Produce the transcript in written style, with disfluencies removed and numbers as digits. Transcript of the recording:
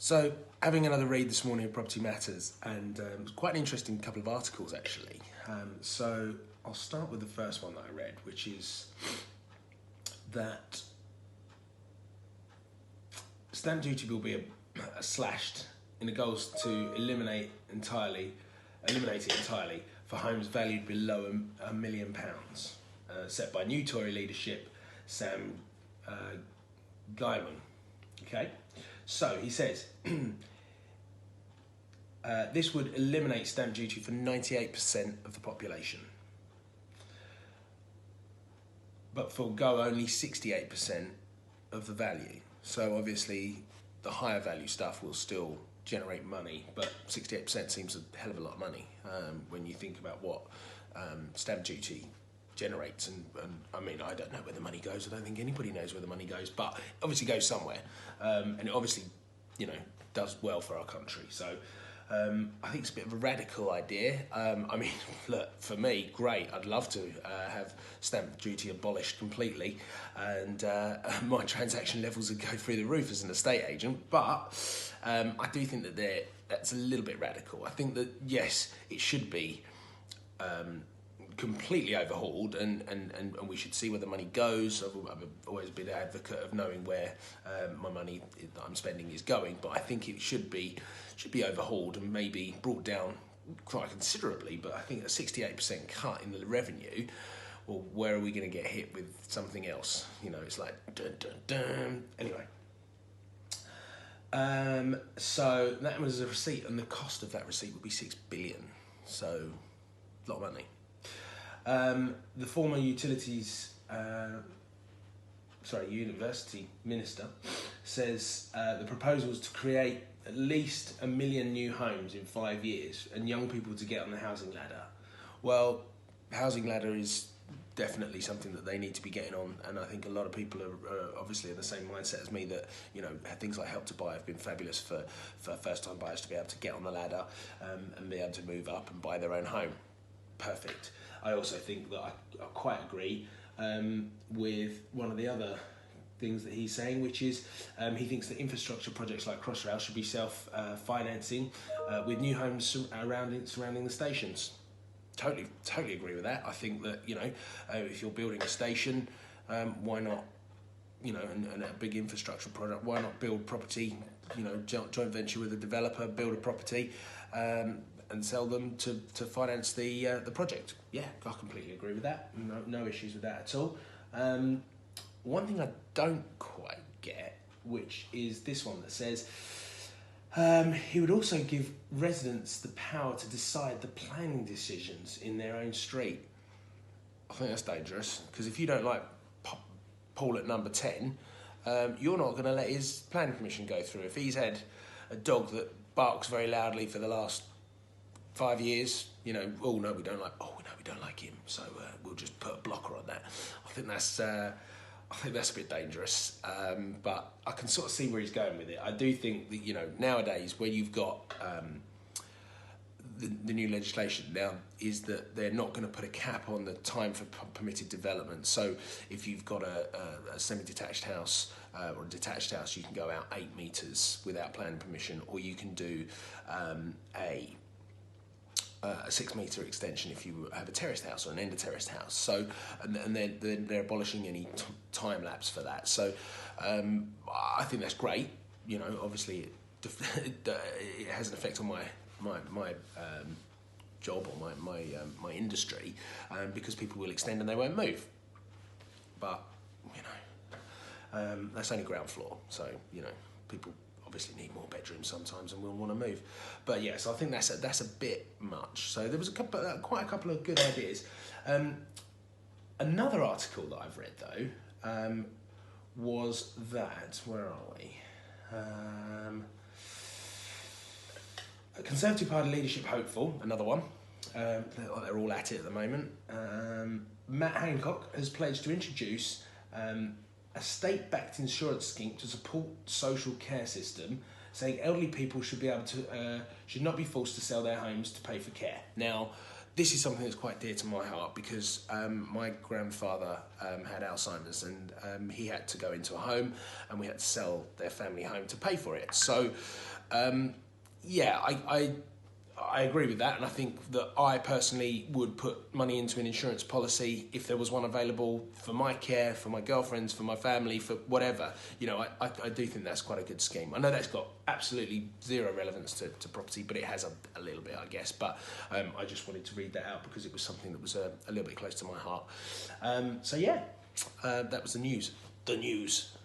So, having another read this morning of Property Matters, and it was quite an interesting couple of articles actually. So, I'll start with the first one that I read, which is that stamp duty will be slashed in the goals to eliminate it entirely for homes valued below £1 million, set by new Tory leadership Sam Guyman. Okay, so he says this would eliminate stamp duty for 98% of the population, but forgo only 68% of the value. So obviously the higher value stuff will still generate money, but 68% seems a hell of a lot of money when you think about what stamp duty generates. And I mean, I don't know where the money goes. I don't think anybody knows where the money goes, but it obviously goes somewhere. And it obviously, does well for our country. So I think it's a bit of a radical idea. I mean, look, for me, great. I'd love to have stamp duty abolished completely, and my transaction levels would go through the roof as an estate agent. But I do think that that's a little bit radical. I think that, yes, it should be completely overhauled, and we should see where the money goes. I've always been an advocate of knowing where my money that I'm spending is going, but I think it should be overhauled and maybe brought down quite considerably. But I think a 68% cut in the revenue, well, where are we going to get hit with something else? It's like dun dun dun. Anyway, so that was a receipt, and the cost of that receipt would be $6 billion. So a lot of money. The former university minister says the proposal is to create at least 1 million new homes in 5 years and young people to get on the housing ladder. Well, housing ladder is definitely something that they need to be getting on, and I think a lot of people are obviously in the same mindset as me, that things like Help to Buy have been fabulous for first-time buyers to be able to get on the ladder and be able to move up and buy their own home. Perfect. I also think that I quite agree with one of the other things that he's saying, which is he thinks that infrastructure projects like Crossrail should be self-financing with new homes surrounding the stations. Totally agree with that. I think that if you're building a station, why not, and a big infrastructure project, why not build property, joint venture with a developer, build a property, and sell them to finance the project. Yeah, I completely agree with that. No issues with that at all. One thing I don't quite get, which is this one that says he would also give residents the power to decide the planning decisions in their own street. I think that's dangerous, because if you don't like Paul at number 10, you're not going to let his planning permission go through. If he's had a dog that barks very loudly for the last 5 years, we don't like him, so we'll just put a blocker on that. I think that's a bit dangerous, but I can sort of see where he's going with it. I do think that nowadays, where you've got the new legislation now, is that they're not going to put a cap on the time for permitted development. So if you've got a semi-detached house or a detached house, you can go out 8 metres without planning permission, or you can do a 6 metre extension if you have a terraced house or an end of terraced house. So, and they're abolishing any time lapse for that. So, I think that's great. Obviously, it has an effect on my job or my industry, because people will extend and they won't move. But that's only ground floor. So people obviously need more bedrooms sometimes and will want to move. But yeah, so I think that's a bit much. So there was quite a couple of good ideas. Another article that I've read though was that, where are we? Conservative Party leadership hopeful, another one. They're all at it at the moment. Matt Hancock has pledged to introduce a state-backed insurance scheme to support social care system, saying elderly people should not be forced to sell their homes to pay for care. Now, this is something that's quite dear to my heart because my grandfather had Alzheimer's, and he had to go into a home, and we had to sell their family home to pay for it. So, yeah, I agree with that, and I think that I personally would put money into an insurance policy if there was one available for my care, for my girlfriends, for my family, for whatever. You know, I do think that's quite a good scheme. I know that's got absolutely zero relevance to property, but it has a little bit, I guess. But I just wanted to read that out because it was something that was a little bit close to my heart. So yeah, that was the news. The news.